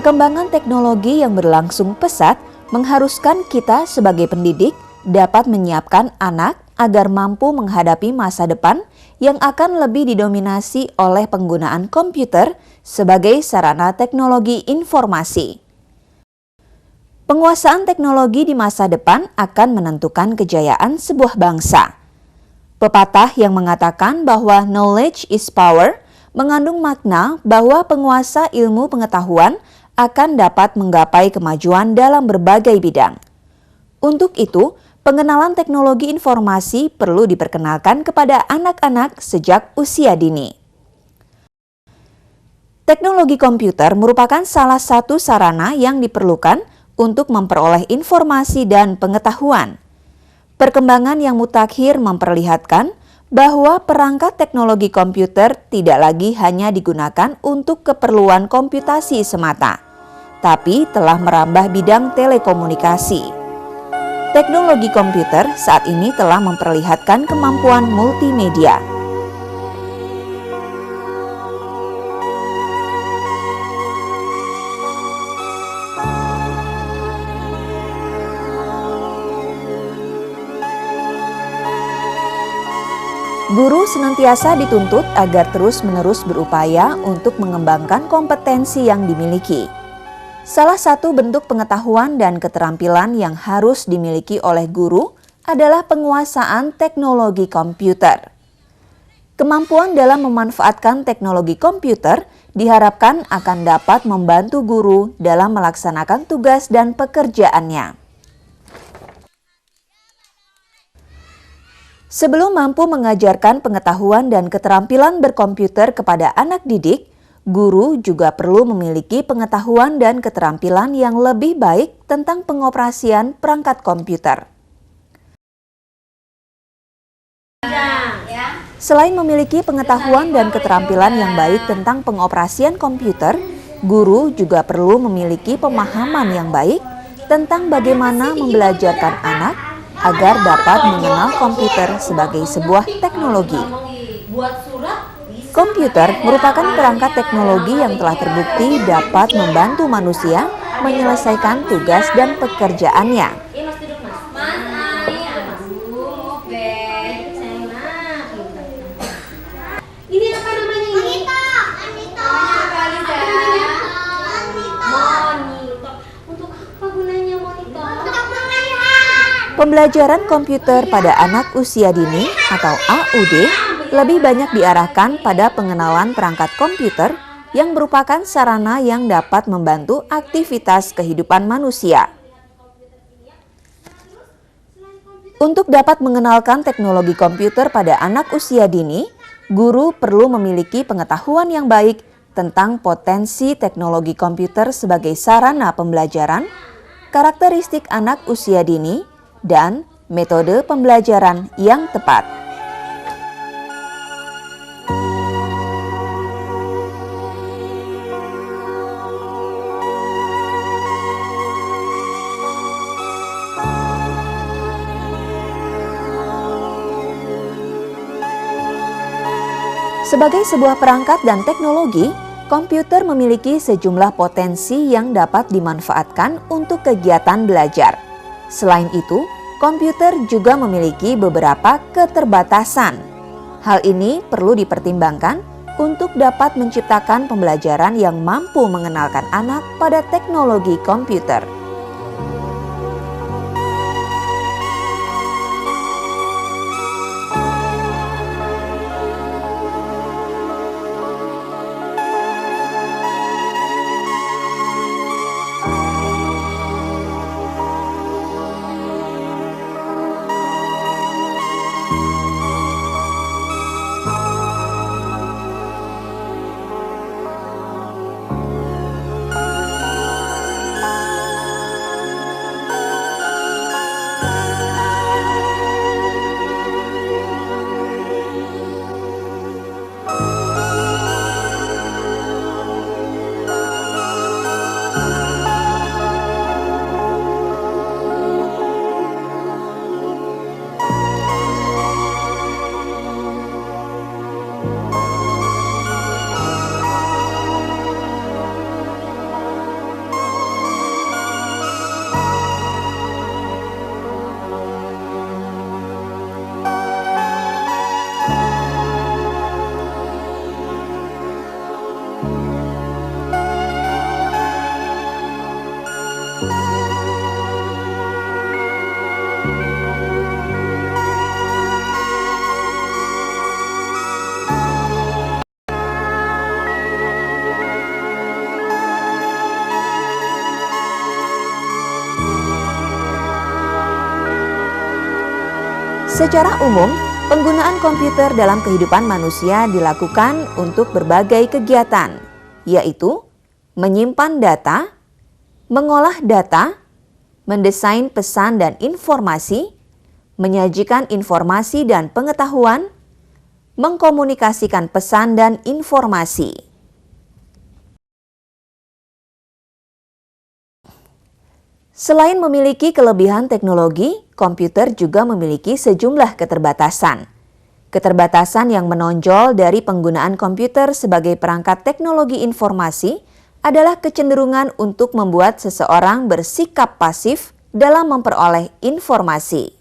Perkembangan teknologi yang berlangsung pesat mengharuskan kita sebagai pendidik dapat menyiapkan anak agar mampu menghadapi masa depan yang akan lebih didominasi oleh penggunaan komputer sebagai sarana teknologi informasi. Penguasaan teknologi di masa depan akan menentukan kejayaan sebuah bangsa. Pepatah yang mengatakan bahwa knowledge is power mengandung makna bahwa penguasa ilmu pengetahuan akan dapat menggapai kemajuan dalam berbagai bidang. Untuk itu, pengenalan teknologi informasi perlu diperkenalkan kepada anak-anak sejak usia dini. Teknologi komputer merupakan salah satu sarana yang diperlukan untuk memperoleh informasi dan pengetahuan. Perkembangan yang mutakhir memperlihatkan bahwa perangkat teknologi komputer tidak lagi hanya digunakan untuk keperluan komputasi semata, tapi telah merambah bidang telekomunikasi. Teknologi komputer saat ini telah memperlihatkan kemampuan multimedia. Guru senantiasa dituntut agar terus-menerus berupaya untuk mengembangkan kompetensi yang dimiliki. Salah satu bentuk pengetahuan dan keterampilan yang harus dimiliki oleh guru adalah penguasaan teknologi komputer. Kemampuan dalam memanfaatkan teknologi komputer diharapkan akan dapat membantu guru dalam melaksanakan tugas dan pekerjaannya. Sebelum mampu mengajarkan pengetahuan dan keterampilan berkomputer kepada anak didik, guru juga perlu memiliki pengetahuan dan keterampilan yang lebih baik tentang pengoperasian perangkat komputer. Selain memiliki pengetahuan dan keterampilan yang baik tentang pengoperasian komputer, guru juga perlu memiliki pemahaman yang baik tentang bagaimana membelajarkan anak agar dapat mengenal komputer sebagai sebuah teknologi. Komputer merupakan perangkat teknologi yang telah terbukti dapat membantu manusia menyelesaikan tugas dan pekerjaannya. Pembelajaran komputer pada anak usia dini atau AUD lebih banyak diarahkan pada pengenalan perangkat komputer yang merupakan sarana yang dapat membantu aktivitas kehidupan manusia. Untuk dapat mengenalkan teknologi komputer pada anak usia dini, guru perlu memiliki pengetahuan yang baik tentang potensi teknologi komputer sebagai sarana pembelajaran, karakteristik anak usia dini, dan metode pembelajaran yang tepat. Sebagai sebuah perangkat dan teknologi, komputer memiliki sejumlah potensi yang dapat dimanfaatkan untuk kegiatan belajar. Selain itu, komputer juga memiliki beberapa keterbatasan. Hal ini perlu dipertimbangkan untuk dapat menciptakan pembelajaran yang mampu mengenalkan anak pada teknologi komputer. Secara umum, penggunaan komputer dalam kehidupan manusia dilakukan untuk berbagai kegiatan, yaitu menyimpan data, mengolah data, mendesain pesan dan informasi, menyajikan informasi dan pengetahuan, mengkomunikasikan pesan dan informasi. Selain memiliki kelebihan teknologi, komputer juga memiliki sejumlah keterbatasan. Keterbatasan yang menonjol dari penggunaan komputer sebagai perangkat teknologi informasi adalah kecenderungan untuk membuat seseorang bersikap pasif dalam memperoleh informasi.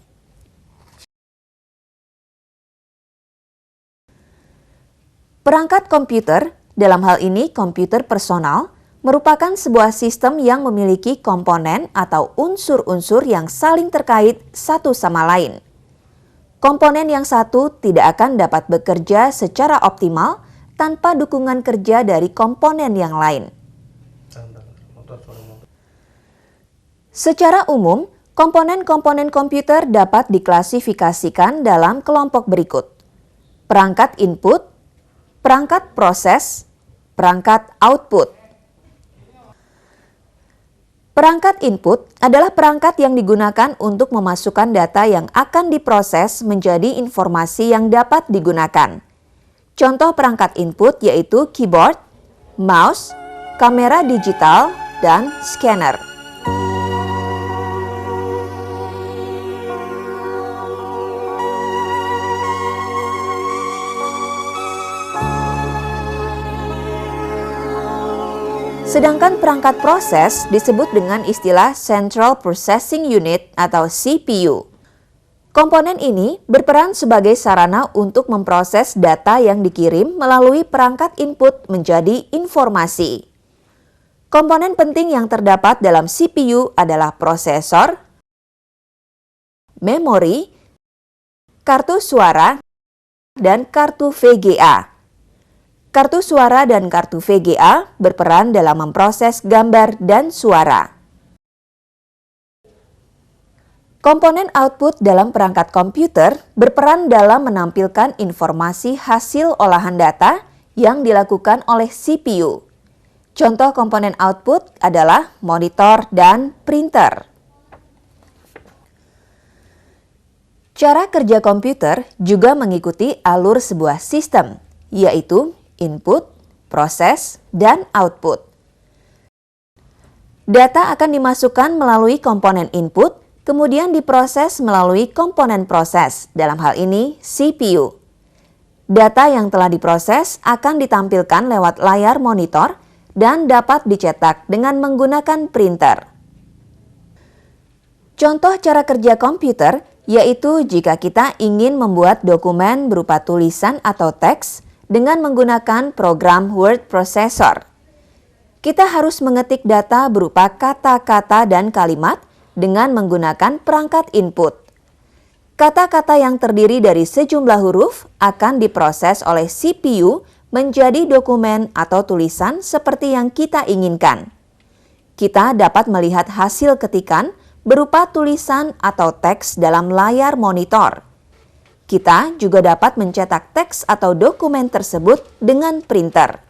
Perangkat komputer, dalam hal ini komputer personal, merupakan sebuah sistem yang memiliki komponen atau unsur-unsur yang saling terkait satu sama lain. Komponen yang satu tidak akan dapat bekerja secara optimal tanpa dukungan kerja dari komponen yang lain. Secara umum, komponen-komponen komputer dapat diklasifikasikan dalam kelompok berikut: perangkat input, perangkat proses, perangkat output. Perangkat input adalah perangkat yang digunakan untuk memasukkan data yang akan diproses menjadi informasi yang dapat digunakan. Contoh perangkat input yaitu keyboard, mouse, kamera digital, dan scanner. Sedangkan perangkat proses disebut dengan istilah Central Processing Unit atau CPU. Komponen ini berperan sebagai sarana untuk memproses data yang dikirim melalui perangkat input menjadi informasi. Komponen penting yang terdapat dalam CPU adalah prosesor, memori, kartu suara, dan kartu VGA. Kartu suara dan kartu VGA berperan dalam memproses gambar dan suara. Komponen output dalam perangkat komputer berperan dalam menampilkan informasi hasil olahan data yang dilakukan oleh CPU. Contoh komponen output adalah monitor dan printer. Cara kerja komputer juga mengikuti alur sebuah sistem, yaitu input, proses, dan output. Data akan dimasukkan melalui komponen input, kemudian diproses melalui komponen proses, dalam hal ini CPU. Data yang telah diproses akan ditampilkan lewat layar monitor dan dapat dicetak dengan menggunakan printer. Contoh cara kerja komputer yaitu jika kita ingin membuat dokumen berupa tulisan atau teks dengan menggunakan program word processor. Kita harus mengetik data berupa kata-kata dan kalimat dengan menggunakan perangkat input. Kata-kata yang terdiri dari sejumlah huruf akan diproses oleh CPU menjadi dokumen atau tulisan seperti yang kita inginkan. Kita dapat melihat hasil ketikan berupa tulisan atau teks dalam layar monitor. Kita juga dapat mencetak teks atau dokumen tersebut dengan printer.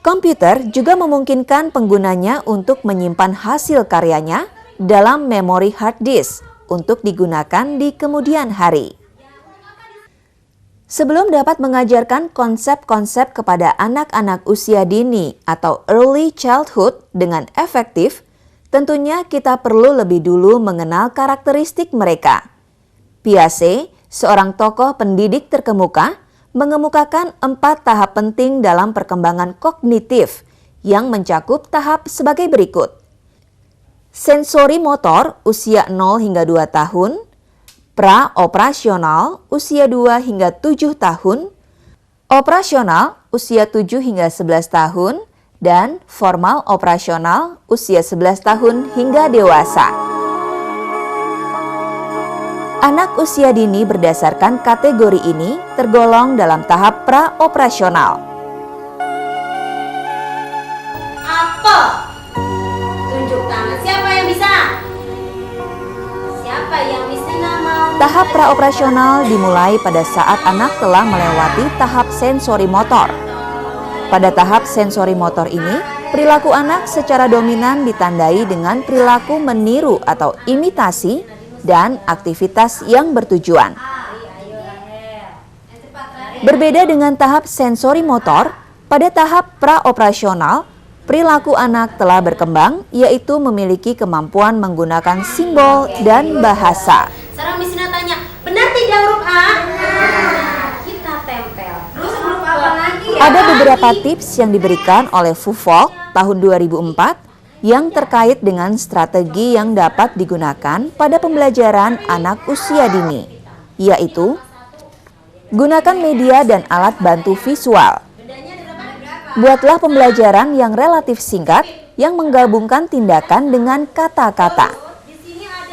Komputer juga memungkinkan penggunanya untuk menyimpan hasil karyanya dalam memori hard disk untuk digunakan di kemudian hari. Sebelum dapat mengajarkan konsep-konsep kepada anak-anak usia dini atau early childhood dengan efektif, tentunya kita perlu lebih dulu mengenal karakteristik mereka. Piaget, seorang tokoh pendidik terkemuka, mengemukakan 4 tahap penting dalam perkembangan kognitif yang mencakup tahap sebagai berikut. Sensori motor usia 0 hingga 2 tahun, pra-operasional usia 2 hingga 7 tahun, operasional usia 7 hingga 11 tahun, dan formal operasional usia 11 tahun hingga dewasa. Anak usia dini berdasarkan kategori ini tergolong dalam tahap pra-operasional. Apa? Tunjuk tangan siapa yang bisa? Tahap praoperasional dimulai pada saat anak telah melewati tahap sensori motor. Pada tahap sensori motor ini, perilaku anak secara dominan ditandai dengan perilaku meniru atau imitasi dan aktivitas yang bertujuan. Berbeda dengan tahap sensori motor, pada tahap praoperasional, perilaku anak telah berkembang, yaitu memiliki kemampuan menggunakan simbol dan bahasa. Sekarang Miss Ina tanya, benar tidak huruf A? Kita tempel. Terus huruf apa lagi ya? Ada beberapa tips yang diberikan oleh Fufok tahun 2004 yang terkait dengan strategi yang dapat digunakan pada pembelajaran anak usia dini, yaitu gunakan media dan alat bantu visual. Buatlah pembelajaran yang relatif singkat yang menggabungkan tindakan dengan kata-kata.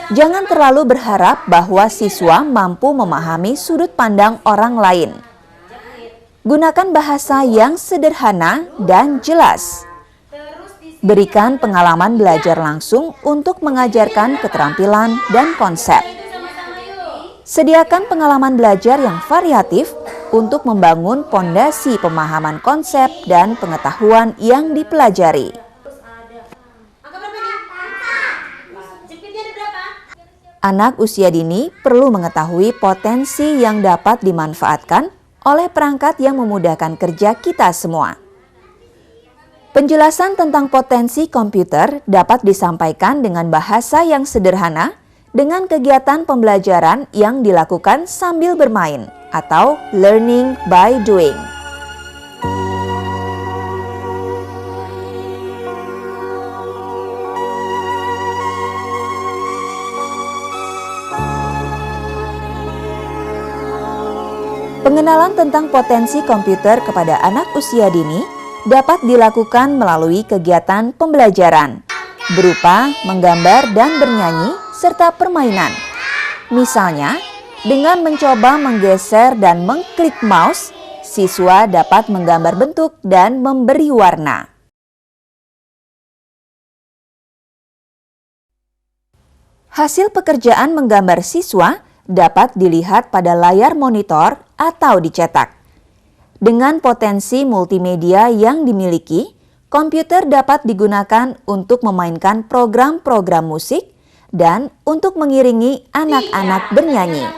Jangan terlalu berharap bahwa siswa mampu memahami sudut pandang orang lain. Gunakan bahasa yang sederhana dan jelas. Berikan pengalaman belajar langsung untuk mengajarkan keterampilan dan konsep. Sediakan pengalaman belajar yang variatif untuk membangun pondasi pemahaman konsep dan pengetahuan yang dipelajari. Anak usia dini perlu mengetahui potensi yang dapat dimanfaatkan oleh perangkat yang memudahkan kerja kita semua. Penjelasan tentang potensi komputer dapat disampaikan dengan bahasa yang sederhana dengan kegiatan pembelajaran yang dilakukan sambil bermain atau learning by doing. Pengenalan tentang potensi komputer kepada anak usia dini dapat dilakukan melalui kegiatan pembelajaran berupa menggambar dan bernyanyi serta permainan. Misalnya, dengan mencoba menggeser dan mengklik mouse, siswa dapat menggambar bentuk dan memberi warna. Hasil pekerjaan menggambar siswa dapat dilihat pada layar monitor atau dicetak. Dengan potensi multimedia yang dimiliki, komputer dapat digunakan untuk memainkan program-program musik dan untuk mengiringi anak-anak bernyanyi.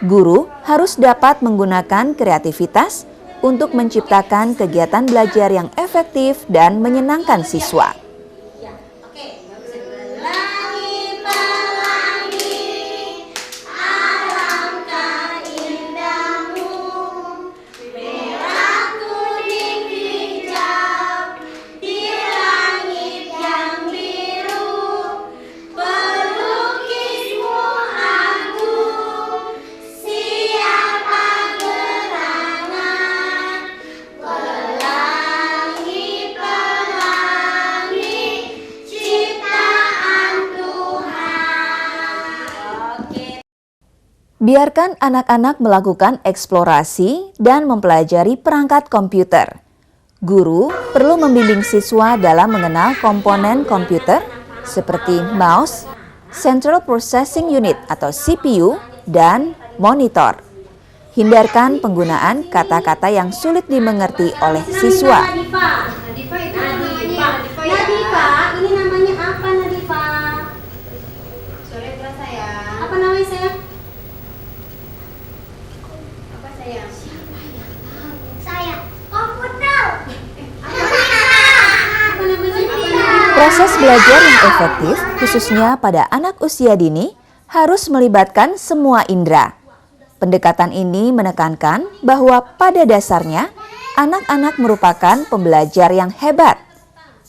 Guru harus dapat menggunakan kreativitas untuk menciptakan kegiatan belajar yang efektif dan menyenangkan siswa. Biarkan anak-anak melakukan eksplorasi dan mempelajari perangkat komputer. Guru perlu membimbing siswa dalam mengenal komponen komputer seperti mouse, Central Processing Unit atau CPU, dan monitor. Hindarkan penggunaan kata-kata yang sulit dimengerti oleh siswa. Nadifa, ini namanya apa Nadifa? Sore saya. Apa namanya saya? Proses belajar yang efektif, khususnya pada anak usia dini, harus melibatkan semua indera. Pendekatan ini menekankan bahwa pada dasarnya, anak-anak merupakan pembelajar yang hebat.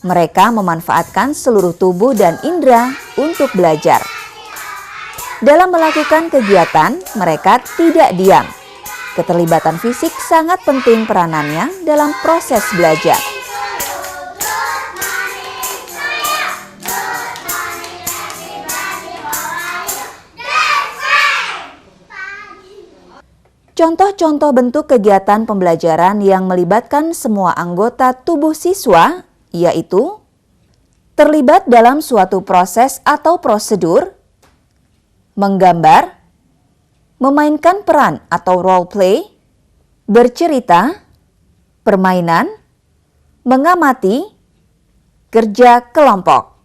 Mereka memanfaatkan seluruh tubuh dan indera untuk belajar. Dalam melakukan kegiatan, mereka tidak diam. Keterlibatan fisik sangat penting peranannya dalam proses belajar. Contoh-contoh bentuk kegiatan pembelajaran yang melibatkan semua anggota tubuh siswa, yaitu terlibat dalam suatu proses atau prosedur, menggambar, memainkan peran atau role play, bercerita, permainan, mengamati, kerja kelompok.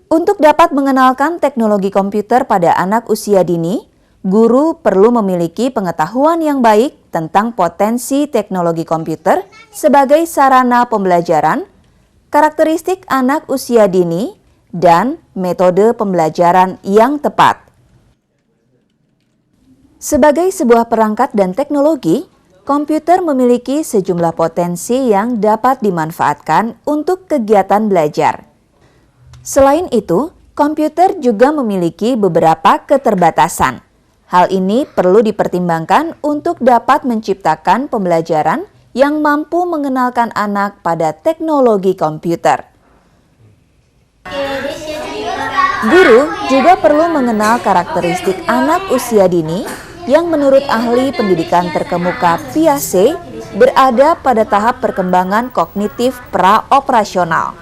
Untuk dapat mengenalkan teknologi komputer pada anak usia dini, guru perlu memiliki pengetahuan yang baik tentang potensi teknologi komputer sebagai sarana pembelajaran, karakteristik anak usia dini, dan metode pembelajaran yang tepat. Sebagai sebuah perangkat dan teknologi, komputer memiliki sejumlah potensi yang dapat dimanfaatkan untuk kegiatan belajar. Selain itu, komputer juga memiliki beberapa keterbatasan. Hal ini perlu dipertimbangkan untuk dapat menciptakan pembelajaran yang mampu mengenalkan anak pada teknologi komputer. Guru juga perlu mengenal karakteristik anak usia dini yang menurut ahli pendidikan terkemuka Piaget berada pada tahap perkembangan kognitif pra-operasional.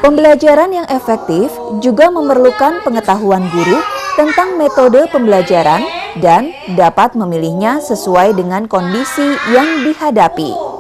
Pembelajaran yang efektif juga memerlukan pengetahuan guru tentang metode pembelajaran dan dapat memilihnya sesuai dengan kondisi yang dihadapi.